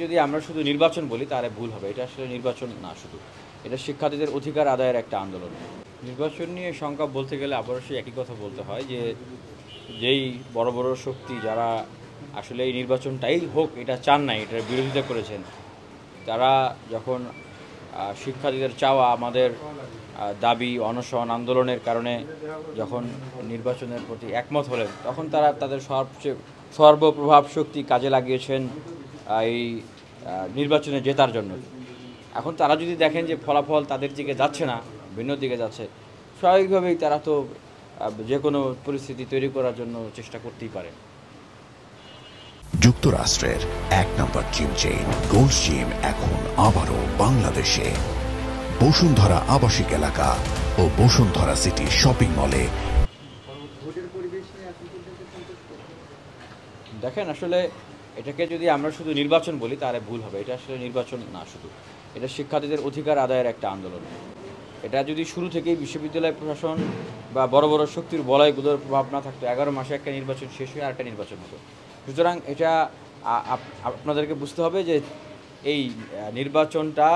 যদি আমরা শুধু নির্বাচন বলি তাহলে ভুল হবে। এটা আসলে নির্বাচন না শুধু। এটা শিক্ষার্থীদের অধিকার আদায়ের একটা আন্দোলন। নির্বাচন নিয়ে শঙ্কা বলতে গেলে আবারও সেই একই কথা বলতে হয় যে, যেই বড়, বড় শক্তি যারা আসলে এই নির্বাচনটাই হোক এটা চান নাই, এটার বিরোধিতা করেছেন। তারা যখন শিক্ষার্থীদের চাওয়া আমাদের দাবি, অনশন, আন্দোলনের কারণে যখন নির্বাচনের প্রতি একমত হলেন, তখন তারা তাদের সর্বপ্রভাব শক্তি কাজে লাগিয়েছেন এই নির্বাচনে জেতার জন্য। এখন তারা যদি দেখেন যে ফলাফল তাদের দিকে যাচ্ছে না, ভিন্ন দিকে যাচ্ছে, স্বাভাবিকভাবেই তারা তো যে কোনো পরিস্থিতি তৈরি করার জন্য চেষ্টা করতেই পারে। যুক্তরাষ্ট্রের এক নম্বর জিম চেইন গোল্ড জিম এখন আবারও বাংলাদেশে বসুন্ধরা আবাসিক এলাকা ও বসুন্ধরা সিটি শপিং মলে। দেখেন, আসলে এটাকে যদি আমরা শুধু নির্বাচন বলি তাহলে ভুল হবে। এটা আসলে নির্বাচন না শুধু। এটা শিক্ষার্থীদের অধিকার আদায়ের একটা আন্দোলন। এটা যদি শুরু থেকেই বিশ্ববিদ্যালয় প্রশাসন বা বড় বড় শক্তির বলয়গুলোর প্রভাব না থাকতো, 11 মাসে একটা নির্বাচন শেষ হয়ে আরেকটা নির্বাচন হতো। সুতরাং এটা আপনাদেরকে বুঝতে হবে যে এই নির্বাচনটা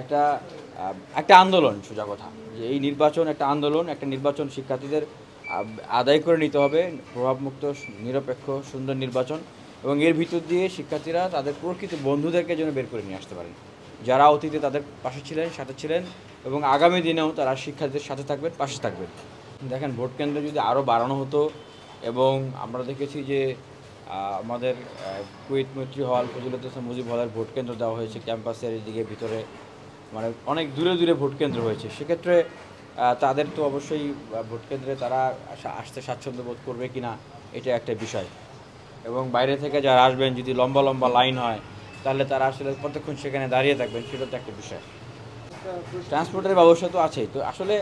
একটা একটা আন্দোলন, সোজা কথা। যে এই নির্বাচন একটা আন্দোলন, একটা নির্বাচন শিক্ষার্থীদের আদায় করে নিতে হবে, প্রভাবমুক্ত, নিরপেক্ষ, সুন্দর নির্বাচন। এবং এর ভিতর দিয়ে শিক্ষার্থীরা তাদের প্রকৃত বন্ধুদেরকে যেন বের করে নিয়ে আসতে পারেন, যারা অতীতে তাদের পাশে ছিলেন, সাথে ছিলেন, এবং আগামী দিনেও তারা শিক্ষার্থীদের সাথে থাকবেন, পাশে থাকবেন। দেখেন, ভোট কেন্দ্র যদি আরও বাড়ানো হতো, এবং আমরা দেখেছি যে আমাদের কুয়েত মৈত্রী হল, ফজিলাতুল ইসলাম মুজিব হলের ভোট কেন্দ্র দেওয়া হয়েছে ক্যাম্পাসের এদিকে ভিতরে, মানে অনেক দূরে দূরে ভোট কেন্দ্র হয়েছে। সেক্ষেত্রে তাদের তো অবশ্যই ভোট কেন্দ্রে তারা আসতে স্বাচ্ছন্দ্য বোধ করবে কি না, এটা একটা বিষয়। এবং বাইরে থেকে যারা আসবেন, যদি লম্বা লম্বা লাইন হয়, তাহলে তারা আসলে কতক্ষণ সেখানে দাঁড়িয়ে থাকবেন, সেটা তো একটা বিষয়। ট্রান্সপোর্টের ব্যবস্থা তো আছেই। তো আসলে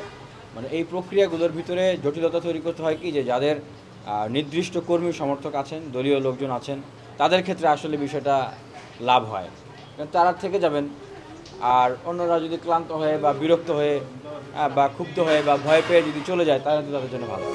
মানে এই প্রক্রিয়াগুলোর ভিতরে জটিলতা তৈরি করতে হয় কি, যে যাদের নির্দিষ্ট কর্মী সমর্থক আছেন, দলীয় লোকজন আছেন, তাদের ক্ষেত্রে আসলে বিষয়টা লাভ হয়, কারণ তারা থেকে যাবেন। আর অন্যরা যদি ক্লান্ত হয়ে বা বিরক্ত হয়ে বা ক্ষুব্ধ হয়ে বা ভয় পেয়ে যদি চলে যায়, তাহলে তো তাদের জন্য ভালো।